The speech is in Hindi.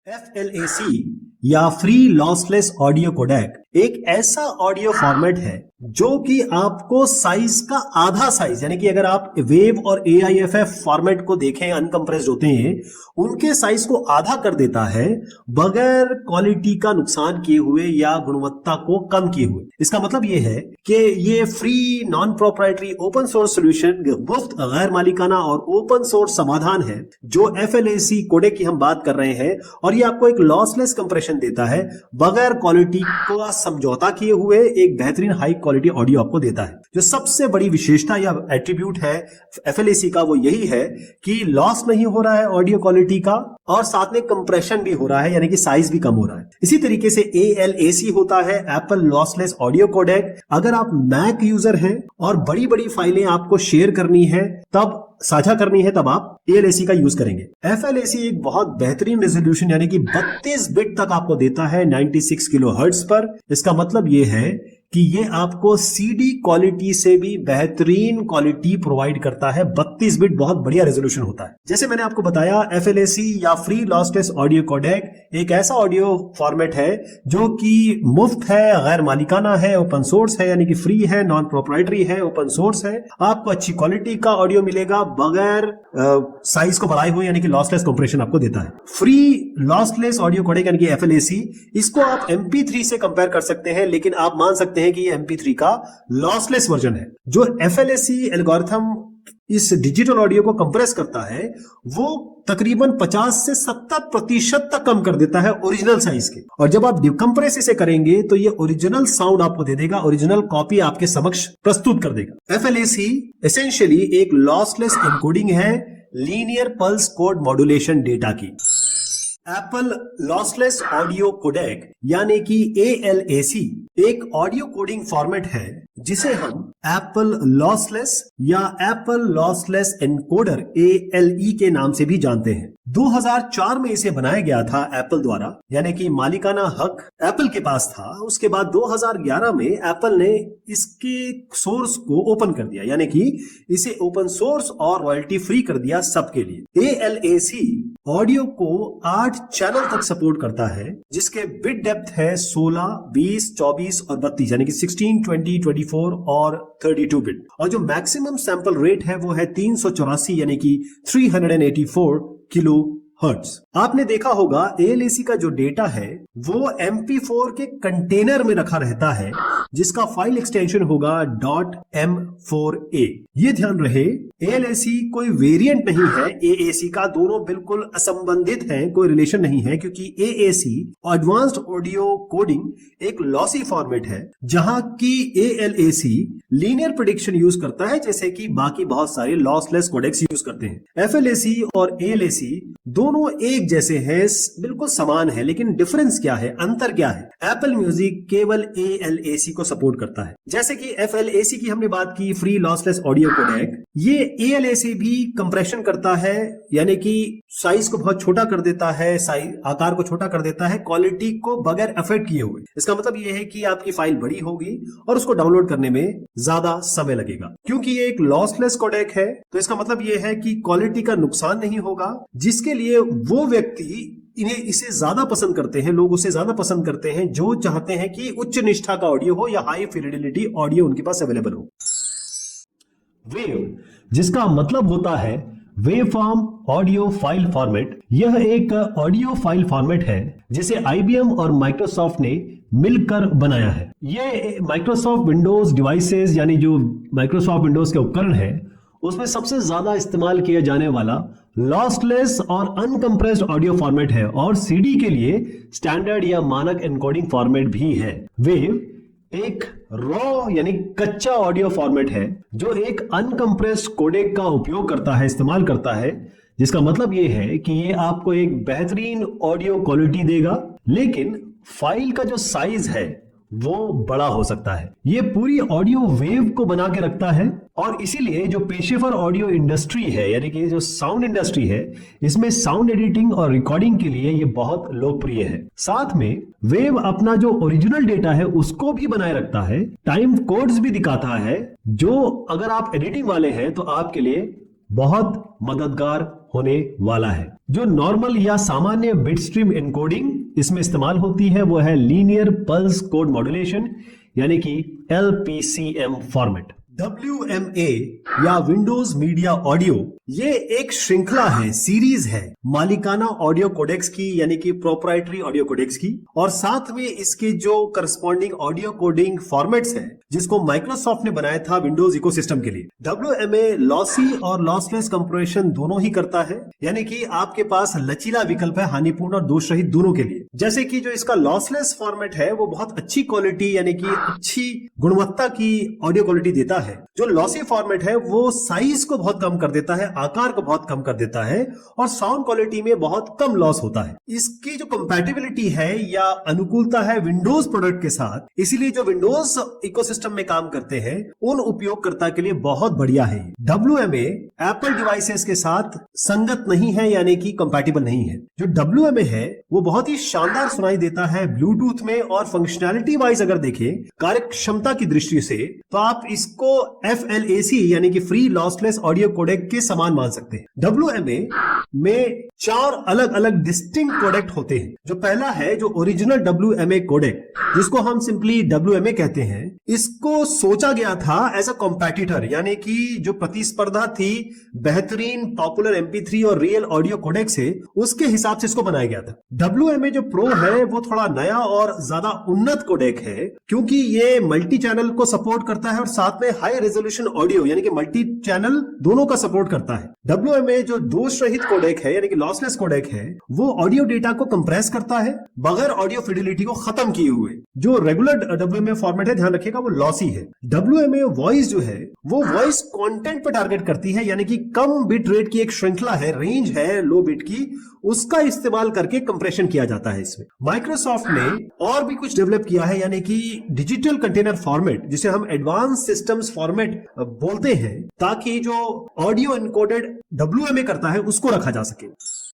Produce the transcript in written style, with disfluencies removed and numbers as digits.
FLAC या फ्री लॉसलेस ऑडियो कोडेक एक ऐसा ऑडियो फॉर्मेट है जो कि आपको साइज का आधा साइज, यानी कि अगर आप वेव और AIFF फॉर्मेट को देखें, अनकंप्रेस्ड होते हैं, उनके साइज को आधा कर देता है बगैर क्वालिटी का नुकसान किए हुए या गुणवत्ता को कम किए हुए। इसका मतलब यह है कि ये free non proprietary open source solution, मुफ्त गैर मालिकाना और ओपन सोर्स समाधान है जो FLAC कोडेक की हम बात कर रहे हैं, और ये आपको एक लॉसलेस कंप्रेशन देता है, बगैर क्वालिटी का समझौता किए हुए एक बेहतरीन हाई क्वालिटी ऑडियो आपको देता है। जो सबसे बड़ी विशेषता या एट्रीब्यूट है FLAC का वो यही है कि लॉस नहीं हो रहा है ऑडियो क्वालिटी का, और साथ में कंप्रेशन भी हो रहा है, यानी कि साइज भी कम हो रहा है। इसी तरीके से ALAC होता है एप्पल लॉसलेस ऑडियो कोडेक। अगर आप मैक यूजर हैं और बड़ी बड़ी फाइलें आपको शेयर करनी है, तब साझा करनी है, तब आप ALAC का यूज करेंगे। FLAC एक बहुत बेहतरीन रेजोल्यूशन यानी कि 32 बिट तक आपको देता है 96 किलोहर्ट्ज पर। इसका मतलब यह है कि ये आपको CD क्वालिटी से भी बेहतरीन क्वालिटी प्रोवाइड करता है। 32 बिट बहुत बढ़िया रेजोल्यूशन होता है। जैसे मैंने आपको बताया, FLAC या फ्री लॉसलेस ऑडियो कोडेक एक ऐसा ऑडियो फॉर्मेट है जो कि मुफ्त है, गैर मालिकाना है, ओपन सोर्स है, यानी कि फ्री है, नॉन प्रोप्राइटरी है, ओपन सोर्स है। आपको अच्छी क्वालिटी का ऑडियो मिलेगा बगैर साइज को बढ़ाए हुए, यानी कि लॉसलेस कंप्रेशन आपको देता है। फ्री लॉसलेस ऑडियो कोडेक यानी कि FLAC, इसको आप MP3 से कंपेयर कर सकते हैं, लेकिन आप मान सकते हैं कि ये MP3 का लॉसलेस वर्जन है। जो FLAC एल्गोरिथम इस डिजिटल ऑडियो को कंप्रेस करता है, वो तकरीबन 50 से 70% तक कम कर देता है ओरिजिनल साइज के। और जब आप डिकम्प्रेस इसे करेंगे तो ये ओरिजिनल साउंड आपको दे देगा, ओरिजिनल कॉपी आपके समक्ष प्रस्तुत कर देगा। FLAC एसेंशियली एक लॉसलेस एन्कोडिंग है linear pulse code modulation data की। एप्पल लॉसलेस ऑडियो कोडेक यानी कि ALAC एक ऑडियो कोडिंग फॉर्मेट है जिसे हम एप्पल लॉसलेस या एप्पल लॉसलेस एनकोडर ALE के नाम से भी जानते हैं। 2004 में इसे बनाया गया था एप्पल द्वारा, यानी कि मालिकाना हक एप्पल के पास था। उसके बाद 2011 में एप्पल ने इसके सोर्स को ओपन कर दिया, यानी कि इसे ओपन सोर्स और रॉयल्टी फ्री कर दिया सबके लिए। ALAC ऑडियो को 8 चैनल तक सपोर्ट करता है, जिसके बिट डेप्थ है 16, 20, 24 और 32, यानी कि 16, 20, 24 और 32 बिट। और जो मैक्सिमम सैंपल रेट है वो है 384, यानी कि 384 किलो हर्ट्ज। आपने देखा होगा ALAC का जो डेटा है वो MP4 के कंटेनर में रखा रहता है, जिसका फाइल एक्सटेंशन होगा .m4a। ये ध्यान रहे, ALAC कोई वेरिएंट नहीं है AAC का, दोनों बिल्कुल असंबंधित हैं, कोई रिलेशन नहीं है, क्योंकि AAC एडवांस्ड ऑडियो कोडिंग एक लॉसी फॉर्मेट है, जहां की ALAC लीनियर प्रेडिक्शन यूज करता है, जैसे कि बाकी बहुत सारे लॉसलेस कोडेक्स यूज करते हैं। FLAC और ALAC दोनों एक जैसे हैं, बिल्कुल समान है, लेकिन डिफरेंस क्या है, अंतर क्या है? एप्पल म्यूजिक केवल ALAC को सपोर्ट करता है। जैसे कि FLAC की हमने बात की, फ्री लॉसलेस ऑडियो कोडेक, ये ALAC भी कंप्रेशन करता है, यानी कि साइज को बहुत छोटा कर देता है, आकार को छोटा कर देता है, क्वालिटी को बगैर अफेक्ट किए हुए। इसका मतलब यह है कि आपकी फाइल बड़ी होगी और उसको डाउनलोड करने में ज्यादा समय लगेगा। क्योंकि ये एक लॉसलेस कोडेक है, तो इसका मतलब यह है कि क्वालिटी का नुकसान नहीं होगा, जिसके लिए वो व्यक्ति इसे ज्यादा पसंद करते हैं, लोग उसे ज्यादा पसंद करते हैं जो चाहते हैं कि उच्च निष्ठा का ऑडियो हो या हाई फिडेलिटी ऑडियो उनके पास अवेलेबल हो। वेव, जिसका मतलब होता है वेवफॉर्म ऑडियो फाइल फॉर्मेट, यह एक ऑडियो फाइल फॉर्मेट है जिसे IBM और माइक्रोसॉफ्ट ने मिलकर बनाया है। यह माइक्रोसॉफ्ट विंडोज डिवाइसेस, यानी जो माइक्रोसॉफ्ट विंडोज के उपकरण है, उसमें सबसे ज्यादा इस्तेमाल किया जाने वाला लॉसलेस और अनकंप्रेस्ड ऑडियो फॉर्मेट है, और CD के लिए स्टैंडर्ड या मानक एन्कोडिंग फॉर्मेट भी है। वेव एक रॉ यानी कच्चा ऑडियो फॉर्मेट है जो एक अनकंप्रेस्ड कोडेक का उपयोग करता है, इस्तेमाल करता है, जिसका मतलब यह है कि ये आपको एक बेहतरीन ऑडियो क्वालिटी देगा, लेकिन फाइल का जो साइज है वो बड़ा हो सकता है। ये पूरी ऑडियो वेव को बना के रखता है, और इसीलिए जो पेशेवर ऑडियो इंडस्ट्री है, यानी कि जो साउंड इंडस्ट्री है, इसमें साउंड एडिटिंग और रिकॉर्डिंग के लिए ये बहुत लोकप्रिय है। साथ में वेव अपना जो ओरिजिनल डेटा है उसको भी बनाए रखता है, टाइम कोड्स भी दिखाता है, जो अगर आप एडिटिंग वाले हैं तो आपके लिए बहुत मददगार होने वाला है। जो नॉर्मल या सामान्य बिट स्ट्रीम एन्कोडिंग इसमें इस्तेमाल होती है वो है लीनियर पल्स कोड मॉड्यूलेशन यानी कि LPCM फॉर्मेट। WMA या विंडोज मीडिया ऑडियो ये एक श्रृंखला है, सीरीज है मालिकाना ऑडियो कोडेक्स की यानी कि प्रोप्राइटरी ऑडियो कोडेक्स की, और साथ में इसके जो करस्पॉन्डिंग ऑडियो कोडिंग फॉर्मेट्स हैं जिसको माइक्रोसॉफ्ट ने बनाया था विंडोज इकोसिस्टम के लिए। WMA लॉसी और लॉसलेस कंप्रेशन दोनों ही करता है, यानी कि आपके पास लचीला विकल्प है हानिपूर्ण और दोष रहित दोनों के लिए। जैसे कि जो इसका लॉसलेस फॉर्मेट है वो बहुत अच्छी क्वालिटी यानी कि अच्छी गुणवत्ता की ऑडियो क्वालिटी देता है। जो लॉसी फॉर्मेट है वो साइज को बहुत कम कर देता है, आकार को बहुत कम कर देता है और साउंड क्वालिटी में बहुत कम लॉस होता है। इसकी जो कंपैटिबिलिटी है या अनुकूलता है विंडोज प्रोडक्ट के साथ, इसीलिए जो विंडोज इकोसिस्टम में काम करते हैं उन उपयोगकर्ता के लिए बहुत बढ़िया है। WMA एप्पल डिवाइसेस के साथ संगत नहीं है यानी कि कंपैटिबल नहीं है। जो WMA है वो बहुत ही शानदार सुनाई देता है ब्लूटूथ में, और फंक्शनैलिटी वाइज अगर देखें कार्य क्षमता की दृष्टि से तो आप इसको FLAC यानी कि फ्री लॉसलेस ऑडियो कोडेक के समान मान सकते हैं। WMA में 4 अलग अलग डिस्टिंक्ट कोडेक होते हैं। जो पहला है जो ओरिजिनल WMA कोडेक जिसको हम सिंपली WMA कहते हैं, इसको सोचा गया था एज अ कॉम्पिटिटर यानी कि जो प्रतिस्पर्धा थी बेहतरीन पॉपुलर MP3 और रियल ऑडियो कोडेक से, उसके हिसाब से इसको बनाया गया था। WMA जो प्रो है वो थोड़ा नया और ज्यादा उन्नत कोडेक है क्योंकि ये मल्टी चैनल को सपोर्ट करता है और साथ में हाई रेजोल्यूशन ऑडियो यानी कि मल्टी चैनल दोनों का सपोर्ट करता है। WMA जो दोष रहित कोडेक है यानी कि लॉसलेस कोडेक है वो ऑडियो डेटा को कंप्रेस करता है बगैर ऑडियो फिडिलिटी को खत्म किए हुए। जो रेगुलर WMA फॉर्मेट है ध्यान रखिएगा वो लॉसी है। WMA वॉइस जो है वो वॉइस कंटेंट पर टारगेट करती है यानी कि कम बिट रेट की एक श्रृंखला है, रेंज है लो बिट की, उसका इस्तेमाल करके कंप्रेशन किया जाता है। इसमें माइक्रोसॉफ्ट ने और भी कुछ डेवलप किया है यानी कि डिजिटल कंटेनर फॉर्मेट जिसे हम एडवांस सिस्टम्स फॉर्मेट बोलते हैं, ताकि जो ऑडियो एनकोडेड WMA करता है उसको रखा जा सके।